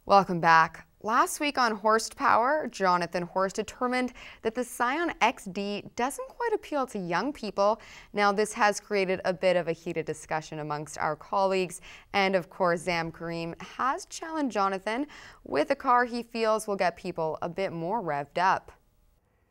Welcome back. Last week on Horstpower, Jonathan Horst determined that the Scion XD doesn't quite appeal to young people. Now, this has created a bit of a heated discussion amongst our colleagues, and of course, Karim has challenged Jonathan with a car he feels will get people a bit more revved up.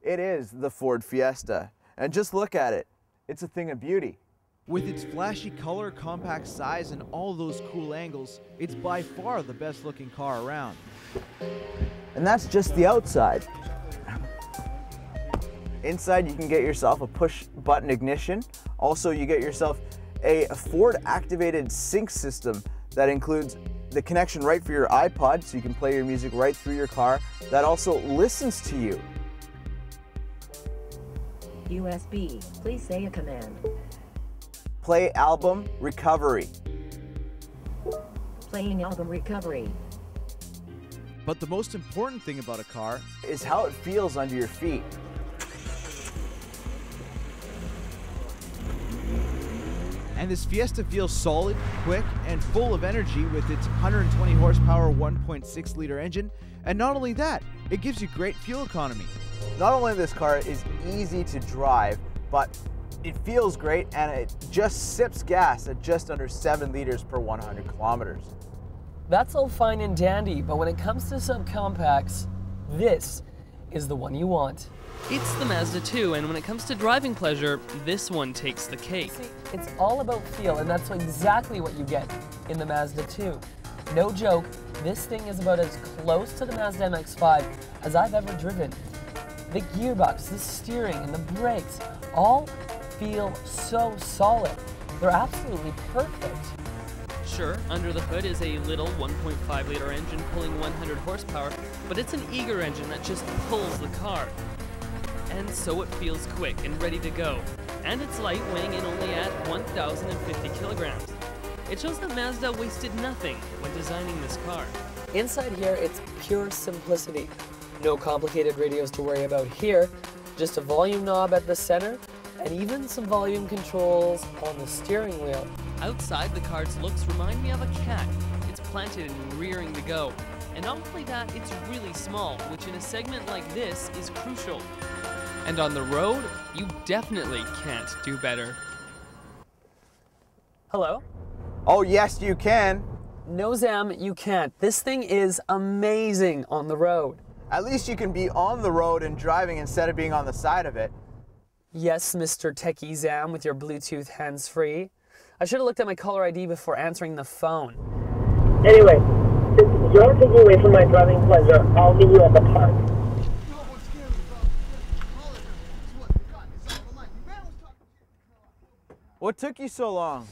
It is the Ford Fiesta, and just look at it. It's a thing of beauty. With its flashy color, compact size, and all those cool angles, it's by far the best looking car around. And that's just the outside. Inside, you can get yourself a push button ignition. Also, you get yourself a Ford activated sync system that includes the connection right for your iPod, so you can play your music right through your car. That also listens to you. USB, please say a command. Play album recovery. Playing album recovery. But the most important thing about a car is how it feels under your feet. And this Fiesta feels solid, quick, and full of energy with its 120 horsepower 1.6 liter engine. And not only that, it gives you great fuel economy. Not only this car is easy to drive, but it feels great, and it just sips gas at just under 7 liters per 100 kilometers. That's all fine and dandy, but when it comes to subcompacts, this is the one you want. It's the Mazda 2, and when it comes to driving pleasure, this one takes the cake. See, it's all about feel, and that's exactly what you get in the Mazda 2. No joke, this thing is about as close to the Mazda MX-5 as I've ever driven. The gearbox, the steering, and the brakes all feel so solid. They're absolutely perfect. Sure, under the hood is a little 1.5 liter engine pulling 100 horsepower, but it's an eager engine that just pulls the car. And so it feels quick and ready to go. And it's light, weighing in only at 1,050 kilograms. It shows that Mazda wasted nothing when designing this car. Inside here, it's pure simplicity. No complicated radios to worry about here, just a volume knob at the center, and even some volume controls on the steering wheel. Outside, the car's looks remind me of a cat. It's planted and rearing to go. And not only that, it's really small, which in a segment like this is crucial. And on the road, you definitely can't do better. Hello? Oh yes, you can. No, Zam, you can't. This thing is amazing on the road. At least you can be on the road and driving instead of being on the side of it. Yes, Mr. Techie Zam with your Bluetooth hands-free. I should have looked at my caller ID before answering the phone. Anyway, since you're taking away from my driving pleasure, I'll meet you at the park. What took you so long?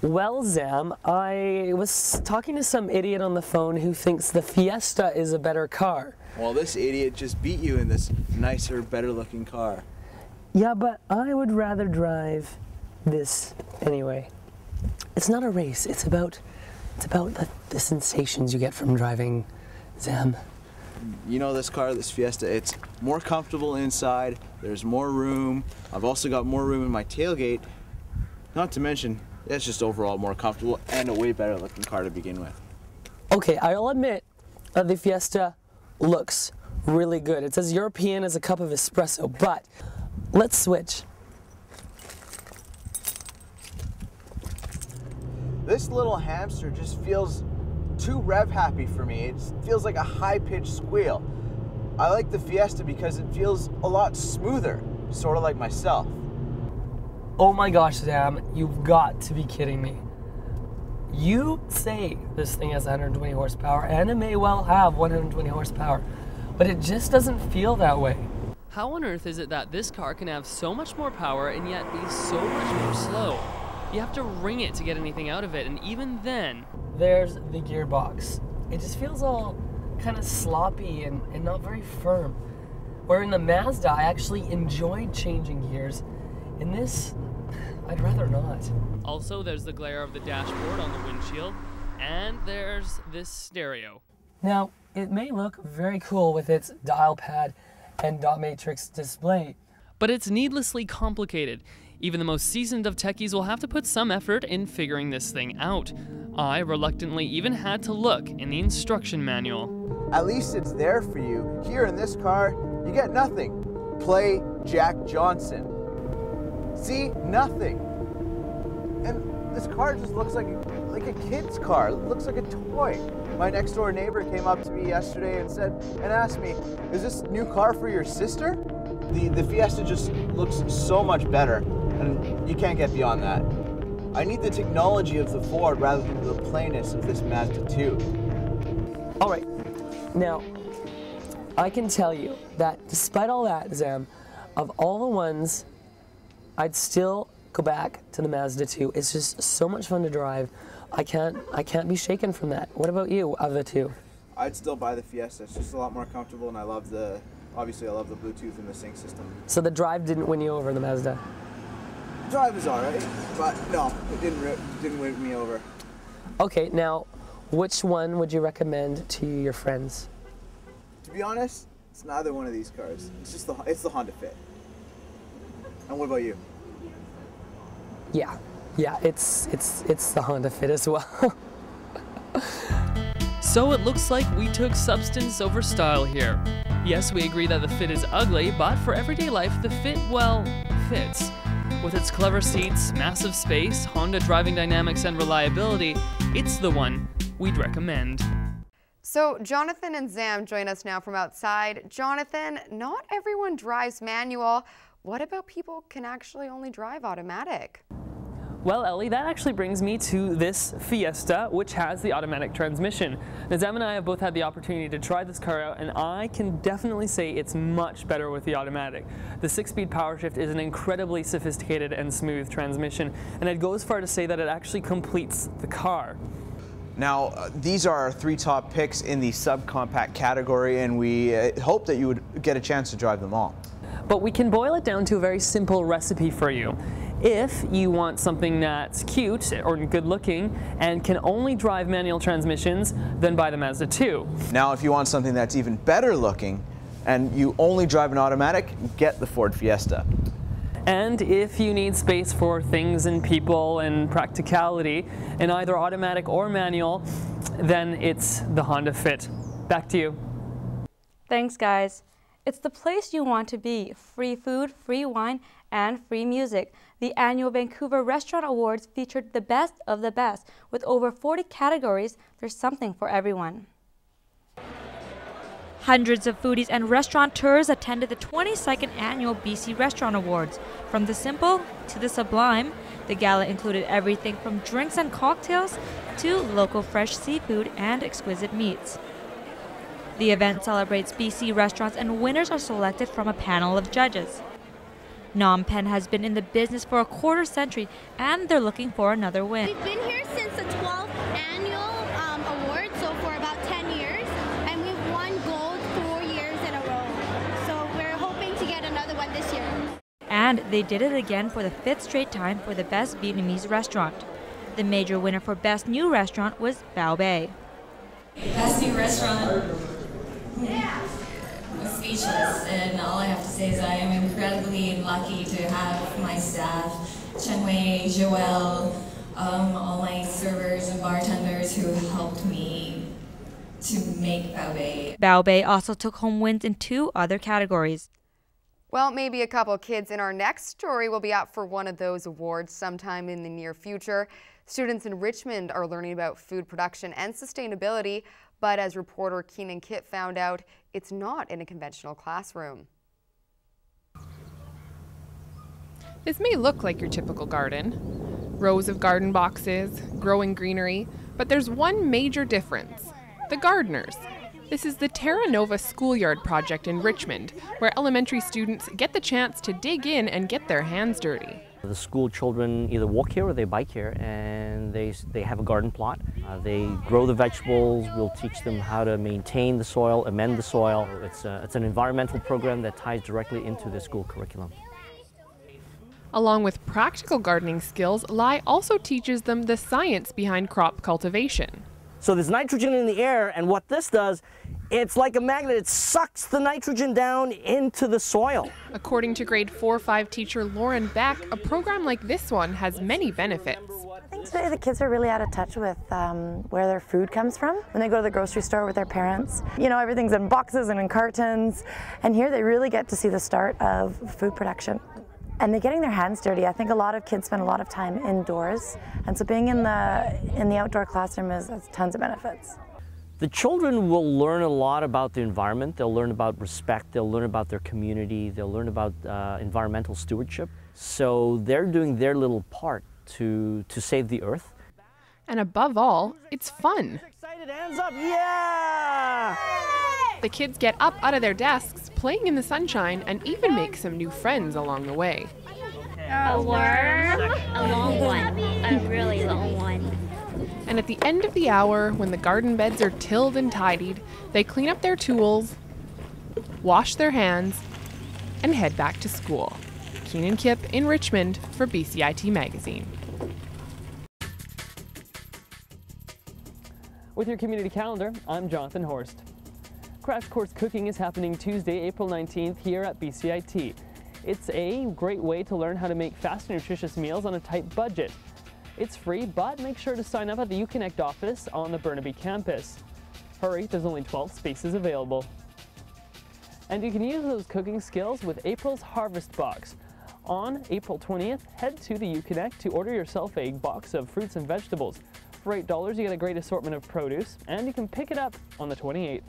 Well, Zam, I was talking to some idiot on the phone who thinks the Fiesta is a better car. Well, this idiot just beat you in this nicer, better looking car. Yeah, but I would rather drive this anyway. It's not a race, it's about the sensations you get from driving, Zam. You know, this car, this Fiesta, it's more comfortable inside, there's more room. I've also got more room in my tailgate. Not to mention, it's just overall more comfortable and a way better looking car to begin with. Okay, I'll admit that the Fiesta looks really good. It's as European as a cup of espresso, but let's switch. This little hamster just feels too rev happy for me. It feels like a high-pitched squeal. I like the Fiesta because it feels a lot smoother, sort of like myself. Oh my gosh, Sam, you've got to be kidding me. You say this thing has 120 horsepower, and it may well have 120 horsepower, but it just doesn't feel that way. How on earth is it that this car can have so much more power and yet be so much more slow? You have to wring it to get anything out of it, and even then... There's the gearbox. It just feels all kind of sloppy and not very firm. Where in the Mazda, I actually enjoyed changing gears. In this, I'd rather not. Also, there's the glare of the dashboard on the windshield, and there's this stereo. Now, it may look very cool with its dial pad and dot matrix display, but it's needlessly complicated. Even the most seasoned of techies will have to put some effort in figuring this thing out. I reluctantly even had to look in the instruction manual. At least it's there for you. Here in this car, you get nothing. Play Jack Johnson. See? Nothing. And this car just looks like a kid's car. It looks like a toy. My next door neighbor came up to me yesterday and asked me, "Is this new car for your sister?" The Fiesta just looks so much better, and you can't get beyond that. I need the technology of the Ford rather than the plainness of this Mazda 2. All right, now, I can tell you that despite all that, Zam, of all the ones, I'd still go back to the Mazda 2. It's just so much fun to drive. I can't be shaken from that. What about you, of the two? I'd still buy the Fiesta. It's just a lot more comfortable, and obviously I love the Bluetooth and the sync system. So the drive didn't win you over the Mazda? Drive is alright, but no, it didn't win me over. Okay, now, which one would you recommend to your friends? To be honest, it's neither one of these cars. It's the Honda Fit. And what about you? Yeah, it's the Honda Fit as well. So it looks like we took substance over style here. Yes, we agree that the Fit is ugly, but for everyday life, the Fit, well, fits. With its clever seats, massive space, Honda driving dynamics, and reliability, it's the one we'd recommend. So Jonathan and Zam join us now from outside. Jonathan, not everyone drives manual. What about people who can actually only drive automatic? Well, Ellie, that actually brings me to this Fiesta, which has the automatic transmission. Now, Zam and I have both had the opportunity to try this car out, and I can definitely say it's much better with the automatic. The 6-speed power shift is an incredibly sophisticated and smooth transmission, and I'd go as far to say that it actually completes the car. Now, these are our 3 top picks in the subcompact category, and we hope that you would get a chance to drive them all. But we can boil it down to a very simple recipe for you. If you want something that's cute or good looking and can only drive manual transmissions, then buy the Mazda 2. Now, if you want something that's even better looking and you only drive an automatic, get the Ford Fiesta. And if you need space for things and people and practicality in either automatic or manual, then it's the Honda Fit. Back to you. Thanks, guys. It's the place you want to be. Free food, free wine, and free music. The annual Vancouver Restaurant Awards featured the best of the best. With over 40 categories, there's something for everyone. Hundreds of foodies and restaurateurs attended the 22nd annual BC Restaurant Awards. From the simple to the sublime, the gala included everything from drinks and cocktails to local fresh seafood and exquisite meats. The event celebrates BC restaurants, and winners are selected from a panel of judges. Phnom Penh has been in the business for a quarter century, and they're looking for another win. We've been here since the 12th annual award, so for about 10 years, and we've won gold 4 years in a row. So we're hoping to get another one this year. And they did it again for the 5th straight time for the Best Vietnamese Restaurant. The major winner for Best New Restaurant was Bao Bay. Best New Restaurant. I'm speechless, and all I have to say is I am incredibly lucky to have my staff, Chenwei, Joelle, all my servers and bartenders who helped me to make Bao Bay. Bao Bay also took home wins in 2 other categories. Well, maybe a couple kids in our next story will be up for one of those awards sometime in the near future. Students in Richmond are learning about food production and sustainability, but as reporter Keanan Kipp found out, it's not in a conventional classroom. This may look like your typical garden. Rows of garden boxes, growing greenery, but there's one major difference: the gardeners. This is the Terra Nova Schoolyard project in Richmond, where elementary students get the chance to dig in and get their hands dirty. The school children either walk here or they bike here, and they have a garden plot. They grow the vegetables. We'll teach them how to maintain the soil, amend the soil. It's an environmental program that ties directly into the school curriculum. Along with practical gardening skills, Lai also teaches them the science behind crop cultivation. So there's nitrogen in the air, and what this does It's like a magnet. It sucks the nitrogen down into the soil. According to grade 4-5 teacher Lauren Beck, a program like this one has many benefits. I think today the kids are really out of touch with where their food comes from. When they go to the grocery store with their parents, you know, everything's in boxes and in cartons. And here they really get to see the start of food production. And they're getting their hands dirty. I think a lot of kids spend a lot of time indoors. And so being in the outdoor classroom has tons of benefits. The children will learn a lot about the environment. They'll learn about respect. They'll learn about their community. They'll learn about environmental stewardship. So they're doing their little part to save the earth. And above all, it's fun. Excited, hands up, yeah! The kids get up out of their desks, playing in the sunshine, and even make some new friends along the way. A worm, a long one, a really long one. And at the end of the hour, when the garden beds are tilled and tidied, they clean up their tools, wash their hands, and head back to school. Keanan Kipp in Richmond for BCIT Magazine. With your community calendar, I'm Jonathan Horst. Crash Course Cooking is happening Tuesday, April 19th here at BCIT. It's a great way to learn how to make fast and nutritious meals on a tight budget. It's free, but make sure to sign up at the UConnect office on the Burnaby campus. Hurry, there's only 12 spaces available. And you can use those cooking skills with April's Harvest Box. On April 20th, head to the UConnect to order yourself a box of fruits and vegetables. For $8, you get a great assortment of produce, and you can pick it up on the 28th.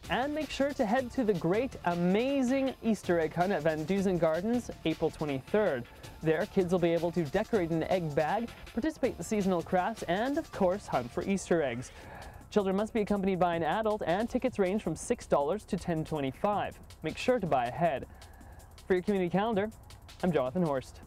And make sure to head to the great, amazing Easter egg hunt at Van Dusen Gardens, April 23rd. There, kids will be able to decorate an egg bag, participate in seasonal crafts, and of course, hunt for Easter eggs. Children must be accompanied by an adult, and tickets range from $6 to $10.25. Make sure to buy ahead. For your community calendar, I'm Jonathan Horst.